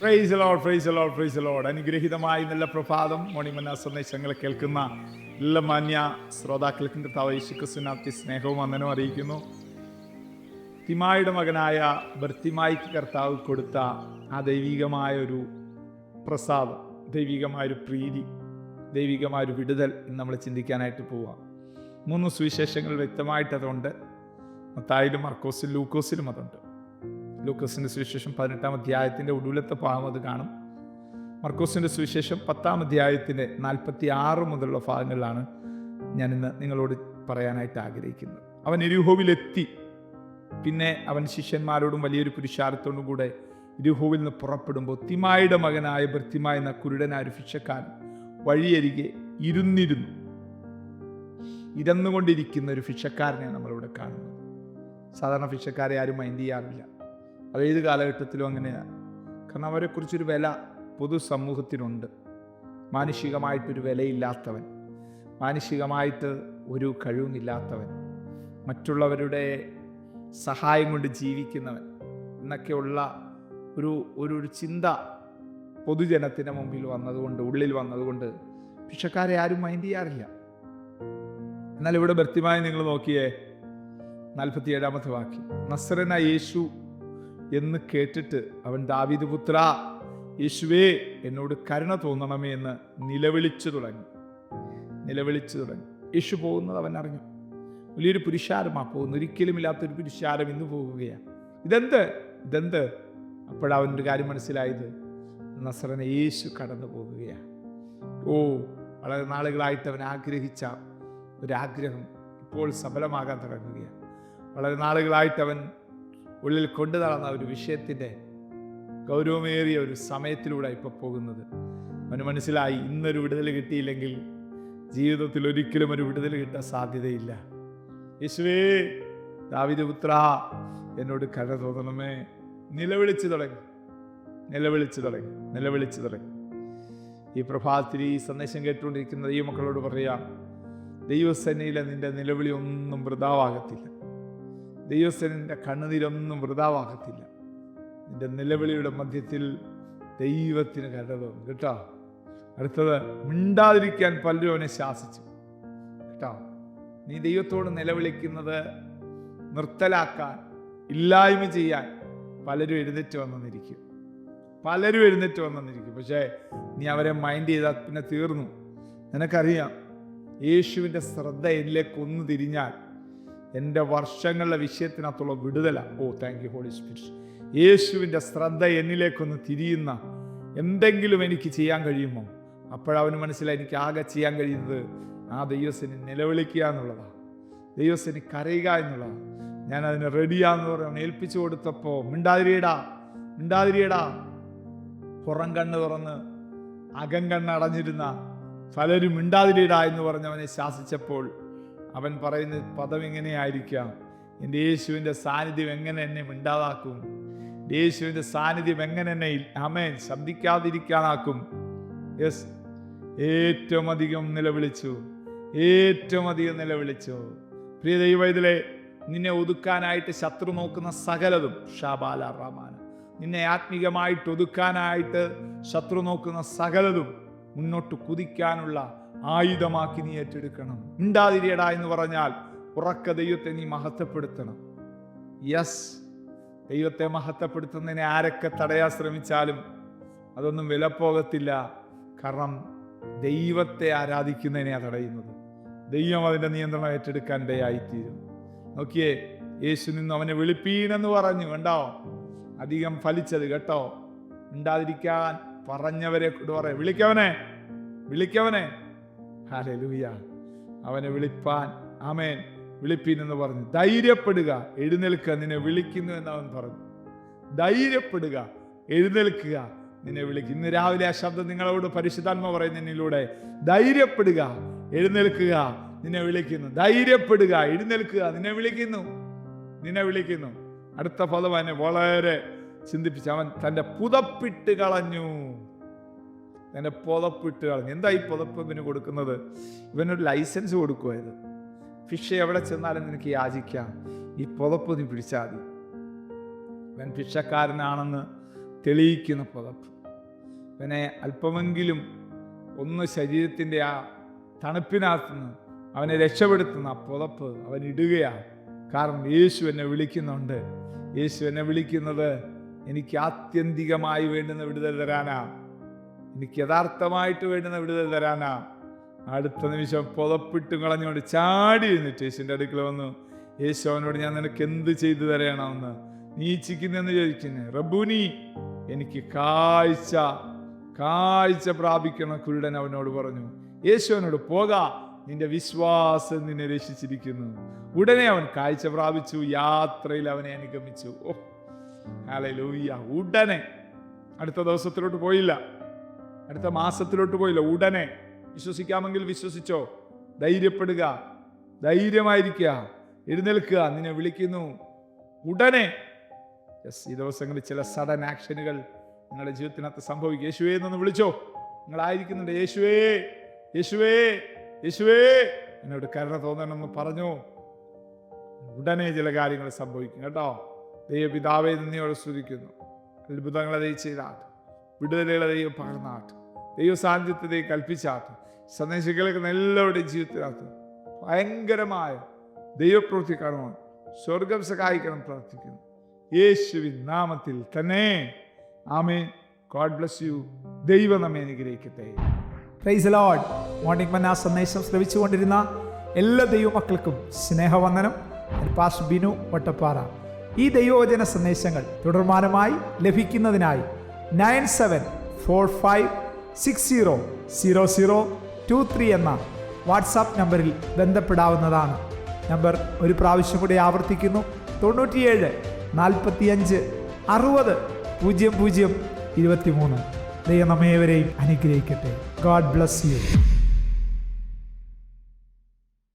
Price the Lord, praise the Lord, praise the Lord. അനുഗ്രഹീതമായി നല്ല പ്രഭാതം. മോർണിംഗ് മന്ന സന്ദേശങ്ങൾ കേൾക്കുന്ന എല്ലാ മാന്യ ശ്രോതാക്കൾക്കും കർത്താവ് യേശു ക്രിസ്തുവിന്റെ സ്നേഹവും വന്ദനവും അറിയിക്കുന്നു. തിമായുടെ മകനായ ബർത്തിമായിക്ക് കർത്താവ് കൊടുത്ത ആ ദൈവികമായൊരു പ്രസാദം, ദൈവികമായൊരു പ്രീതി, ദൈവികമായൊരു വിടുതൽ നമ്മൾ ചിന്തിക്കാനായിട്ട് പോവാം. 3 സുവിശേഷങ്ങൾ വ്യക്തമായിട്ട് അതുണ്ട്. മത്തായിലും മർക്കോസിലും ലൂക്കോസിലും അതുണ്ട്. ലൂക്കോസിൻ്റെ സുവിശേഷം 18-ാം അധ്യായത്തിൻ്റെ ഒടുവിലത്തെ ഭാഗം അത് കാണും. മർക്കോസിൻ്റെ സുവിശേഷം 10-ാം അധ്യായത്തിൻ്റെ 46 മുതലുള്ള ഭാഗങ്ങളിലാണ് ഞാനിന്ന് നിങ്ങളോട് പറയാനായിട്ട് ആഗ്രഹിക്കുന്നത്. അവൻ യെരിഹോവിലെത്തി. പിന്നെ അവൻ ശിഷ്യന്മാരോടും വലിയൊരു പുരുഷാരത്തോടും കൂടെ യെരിഹോവിൽ നിന്ന് പുറപ്പെടുമ്പോൾ തിമായുടെ മകനായ ബർത്തിമായി എന്ന കുരുടനായ ഒരു ഭിക്ഷക്കാരൻ വഴിയരികെ ഇരുന്നുകൊണ്ടിരിക്കുന്ന ഒരു ഭിക്ഷക്കാരനെ നമ്മളിവിടെ കാണുന്നത്. സാധാരണ ഭിക്ഷക്കാരെ ആരും മൈൻഡ് ചെയ്യാറില്ല. അത് ഏത് കാലഘട്ടത്തിലും അങ്ങനെയാണ്. കാരണം അവരെക്കുറിച്ചൊരു വില പൊതുസമൂഹത്തിനുണ്ട്. മാനുഷികമായിട്ടൊരു വിലയില്ലാത്തവൻ, മാനുഷികമായിട്ട് ഒരു കഴിവുമില്ലാത്തവൻ, മറ്റുള്ളവരുടെ സഹായം കൊണ്ട് ജീവിക്കുന്നവൻ എന്നൊക്കെയുള്ള ഒരു ചിന്ത പൊതുജനത്തിൻ്റെ മുമ്പിൽ വന്നതുകൊണ്ട്, ഉള്ളിൽ വന്നതുകൊണ്ട് ഭിക്ഷക്കാരെ ആരും മൈൻഡ് ചെയ്യാറില്ല. എന്നാൽ ഇവിടെ ബർത്തിമായി നിങ്ങൾ നോക്കിയേ, 47-ാമത്തെ വാക്യം. നസറേനായ യേശു എന്ന് കേട്ടിട്ട് അവൻ ദാവീദ് പുത്ര യേശുവേ എന്നോട് കരുണ തോന്നണമേ എന്ന് നിലവിളിച്ചു തുടങ്ങി. യേശു പോകുന്നത് അവൻ അറിഞ്ഞു. വലിയൊരു പുരുഷാരമാണ് പോകുന്നത്. ഒരിക്കലും ഇല്ലാത്തൊരു പുരുഷാരം ഇന്ന് പോകുകയാണ്. ഇതെന്ത് അപ്പോഴവനൊരു കാര്യം മനസ്സിലായത്, നസറേന യേശു കടന്നു പോകുകയാണ്. വളരെ നാളുകളായിട്ട് അവൻ ആഗ്രഹിച്ച ഒരാഗ്രഹം ഇപ്പോൾ സഫലമാകാൻ തുടങ്ങുകയാണ്. വളരെ നാളുകളായിട്ട് അവൻ ഉള്ളിൽ കൊണ്ടു നടന്ന ഒരു വിഷയത്തിൻ്റെ ഗൗരവമേറിയ ഒരു സമയത്തിലൂടെ ഇപ്പോൾ പോകുന്നത്. അവന് മനസ്സിലായി, ഇന്നൊരു വിടുതൽ കിട്ടിയില്ലെങ്കിൽ ജീവിതത്തിൽ ഒരിക്കലും ഒരു വിടുതൽ കിട്ടാൻ സാധ്യതയില്ല. യേശുവേ ദാവീദ് പുത്ര എന്നോട് കരുണ തോന്നണമേ. നിലവിളിച്ചു തുടങ്ങി. ഈ പ്രഭാതത്തിൽ ഈ സന്ദേശം കേട്ടുകൊണ്ടിരിക്കുന്ന ദൈവമക്കളോട് പറയാം, ദൈവസേനയിലെ നിന്റെ നിലവിളി ഒന്നും വൃഥാവാകത്തില്ല. ദൈവസേനയുടെ കണ്ണുനീരൊന്നും വൃഥാവാകത്തില്ല. നിന്റെ നിലവിളിയുടെ മധ്യത്തിൽ ദൈവത്തിന് കരുണ തോന്നും കേട്ടോ. അടുത്തത്, മിണ്ടാതിരിക്കാൻ പലരും അവനെ ശാസിച്ചു കേട്ടോ. നീ ദൈവത്തോട് നിലവിളിക്കുന്നത് നിർത്തലാക്കാൻ, ഇല്ലായ്മ ചെയ്യാൻ പലരും എഴുന്നേറ്റ് വന്നിരിക്കും. പക്ഷേ നീ അവരെ മൈൻഡ് ചെയ്താൽ പിന്നെ തീർന്നു. നിനക്കറിയാം, യേശുവിൻ്റെ ശ്രദ്ധ എന്നിലേക്ക് ഒന്ന് തിരിഞ്ഞാൽ എൻ്റെ വർഷങ്ങളുടെ വിഷയത്തിനകത്തുള്ള വിടുതല. Thank you Holy Spirit. യേശുവിൻ്റെ ശ്രദ്ധ എന്നിലേക്കൊന്ന് തിരിയുന്ന എന്തെങ്കിലും എനിക്ക് ചെയ്യാൻ കഴിയുമോ? അപ്പോഴവന് മനസ്സിലായി, എനിക്ക് ആകെ ചെയ്യാൻ കഴിയുന്നത് ആ ദൈവസേന നിലവിളിക്കുക എന്നുള്ളതാണ്, ദൈവസേന കരയുക എന്നുള്ളതാണ്. ഞാൻ അതിന് റെഡിയാന്ന് പറഞ്ഞ് ഏൽപ്പിച്ചു കൊടുത്തപ്പോൾ മിണ്ടാതിരിയടാ പുറം കണ്ണ് തുറന്ന് അകം കണ്ണ് അടഞ്ഞിരുന്ന പലരും മിണ്ടാതിരിയടാ എന്ന് പറഞ്ഞവനെ ശാസിച്ചപ്പോൾ അവൻ പറയുന്ന പദം എങ്ങനെയായിരിക്കാം, എൻ്റെ യേശുവിൻ്റെ സാന്നിധ്യം എങ്ങനെ എന്നെ മിണ്ടാതാക്കും, യേശുവിൻ്റെ സാന്നിധ്യം എങ്ങനെ എന്നെ ശബ്ദിക്കാതിരിക്കാനാക്കും. യെസ്, ഏറ്റവും അധികം നിലവിളിച്ചു. പ്രിയ ദൈവവേദലേ, നിന്നെ ഒതുക്കാനായിട്ട് ശത്രു നോക്കുന്ന സകലതും ഷാബാല റഹ്മാന, നിന്നെ ആത്മീകമായിട്ട് ഒതുക്കാനായിട്ട് ശത്രു നോക്കുന്ന സകലതും മുന്നോട്ട് കുതിക്കാനുള്ള ആയുധമാക്കി നീ ഏറ്റെടുക്കണം. മിണ്ടാതിരിയടാ എന്ന് പറഞ്ഞാൽ ഉറക്ക ദൈവത്തെ നീ മഹത്വപ്പെടുത്തണം. യെസ്, ദൈവത്തെ മഹത്വപ്പെടുത്തുന്നതിനെ ആരൊക്കെ തടയാൻ ശ്രമിച്ചാലും അതൊന്നും വിലപ്പോകത്തില്ല. കാരണം ദൈവത്തെ ആരാധിക്കുന്നതിനെയാണ് തടയുന്നത്. ദൈവം അതിൻ്റെ നിയന്ത്രണം ഏറ്റെടുക്കാൻ ഇടയായിത്തീരും. നോക്കിയേ, യേശു നിന്ന് അവനെ വിളിപ്പീനെന്ന് പറഞ്ഞു. കണ്ടോ, അധികം ഫലിച്ചത് കേട്ടോ. മിണ്ടാതിരിക്കാൻ പറഞ്ഞവരെ കൊണ്ട് പറയാം, വിളിക്കവനെ. ഹല്ലേലൂയ. അവനെ വിളിപ്പാൻ, ആമേൻ, വിളിപ്പീൻ എന്ന് പറഞ്ഞു. ധൈര്യപ്പെടുക, എഴുന്നേൽക്കുക, നിന്നെ വിളിക്കുന്നു എന്ന് അവൻ പറഞ്ഞു. ധൈര്യപ്പെടുക, എഴുന്നേൽക്കുക, നിന്നെ വിളിക്കും. ഇന്ന് രാവിലെ ആ ശബ്ദം നിങ്ങളോട് പരിശുദ്ധാത്മ പറയുന്നതിലൂടെ, ധൈര്യപ്പെടുക, എഴുന്നേൽക്കുക, നിന്നെ വിളിക്കുന്നു. ധൈര്യപ്പെടുക, എഴുന്നേൽക്കുക, നിന്നെ വിളിക്കുന്നു. അടുത്ത പദം അവനെ വളരെ ചിന്തിപ്പിച്ചു. അവൻ തൻ്റെ പുതപ്പിട്ട് കളഞ്ഞു. എന്താ ഈ പുതപ്പ് ഇവന് കൊടുക്കുന്നത്? ഇവനൊരു ലൈസൻസ് കൊടുക്കുമായത്. ഫിഷ് എവിടെ ചെന്നാലും നിനക്ക് യാചിക്കാം, ഈ പുതപ്പ് നീ പിടിച്ചാൽ മതി. ഇവൻ ഭിക്ഷക്കാരനാണെന്ന് തെളിയിക്കുന്ന പുതപ്പ്. അവനെ അല്പമെങ്കിലും ഒന്ന് ശരീരത്തിൻ്റെ ആ തണുപ്പിനകത്തുനിന്ന് അവനെ രക്ഷപ്പെടുത്തുന്ന ആ പുതപ്പ് അവൻ ഇടുകയാണ്. കാരണം യേശു എന്നെ വിളിക്കുന്നുണ്ട്. യേശു എന്നെ വിളിക്കുന്നത് എനിക്ക് ആത്യന്തികമായി വേണ്ടുന്ന വിടുതൽ തരാനാ, എനിക്ക് യഥാർത്ഥമായിട്ട് വേണ്ടുന്ന വിടുതൽ തരാനാ. അടുത്ത നിമിഷം പുതപ്പിട്ടും കളഞ്ഞുകൊണ്ട് ചാടി എഴുന്നിട്ട് യേശുവിൻ്റെ അടുക്കൽ വന്നു. യേശു അവനോട്, ഞാൻ നിനക്ക് എന്ത് ചെയ്തു തരണമെന്ന് നീ ഇച്ഛിക്കുന്നെന്ന് ചോദിക്കുന്നു. റബ്ബൂനി, എനിക്ക് കാഴ്ച പ്രാപിക്കണം. കുരുടൻ അവനോട് പറഞ്ഞു. യേശു അവനോട്, പോകാ, നിന്റെ വിശ്വാസം നിന്നെ രക്ഷിച്ചിരിക്കുന്നു. ഉടനെ അവൻ കാഴ്ച പ്രാപിച്ചു. യാത്രയിൽ അവനെ അനുഗമിച്ചു. ഓ ഹല്ലേലൂയ! ഉടനെ, അടുത്ത ദിവസത്തിലോട്ട് പോയില്ല, അടുത്ത മാസത്തിലോട്ട് പോയില്ല. ഉടനെ. വിശ്വസിക്കാമെങ്കിൽ വിശ്വസിച്ചോ. ധൈര്യപ്പെടുക, ധൈര്യമായിരിക്കുക, എഴുന്നേൽക്കുക. നിന്നെ വിളിക്കുന്നു ഉടനെ. ഈ ദിവസങ്ങളിൽ ചില സഡൻ ആക്ഷനുകൾ നിങ്ങളുടെ ജീവിതത്തിനകത്ത് സംഭവിക്കും. യേശുവേ എന്നൊന്ന് വിളിച്ചോ. നിങ്ങളായിരിക്കുന്നുണ്ട്, യേശുവേ, യേശുവേ, യേശുവേ, എന്നോട് കരുണ തോന്നണമെന്ന് പറഞ്ഞു. ഉടനെ ചില കാര്യങ്ങൾ സംഭവിക്കും കേട്ടോ. ദൈവപിതാവേ നന്ദിയോടെ സ്തുതിക്കുന്നു. അത്ഭുതങ്ങളെ ദൈവം ചെയ്താട്ട്, വിടുതലുകളെ ദൈവം പകർന്നാട്ട്, ദൈവ സാന്നിധ്യത്തെ ദൈവം കൽപ്പിച്ചാട്ട്, സന്ദേശം കേൾക്കുന്ന എല്ലാവരുടെയും ജീവിതത്തിനകത്ത് ഭയങ്കരമായ ദൈവപ്രവൃത്തി കാണുവാൻ സ്വർഗം സഹായിക്കണം പ്രാർത്ഥിക്കുന്നു. യേശുവിൻ നാമത്തിൽ തന്നെ ആമേൻ. God bless you. ദൈവം നമ്മെ അനുഗ്രഹിക്കട്ടെ. Price the Lord. മോർണിംഗ് മന്ന സന്ദേശം ശ്രവിച്ചുകൊണ്ടിരുന്ന എല്ലാ ദൈവമക്കൾക്കും സ്നേഹവന്ദനം. പാസ്റ്റർ ബിനു വട്ടപ്പാറ. ഈ ദൈവവചന സന്ദേശങ്ങൾ തുടർമാനമായി ലഭിക്കുന്നതിനായി 9745600023 എന്ന വാട്സാപ്പ് നമ്പറിൽ ബന്ധപ്പെടാവുന്നതാണ്. നമ്പർ ഒരു പ്രാവശ്യം കൂടി ആവർത്തിക്കുന്നു: 97 45 60 00 23. ദൈവം നമ്മേവരെയും അനുഗ്രഹിക്കട്ടെ. God bless you.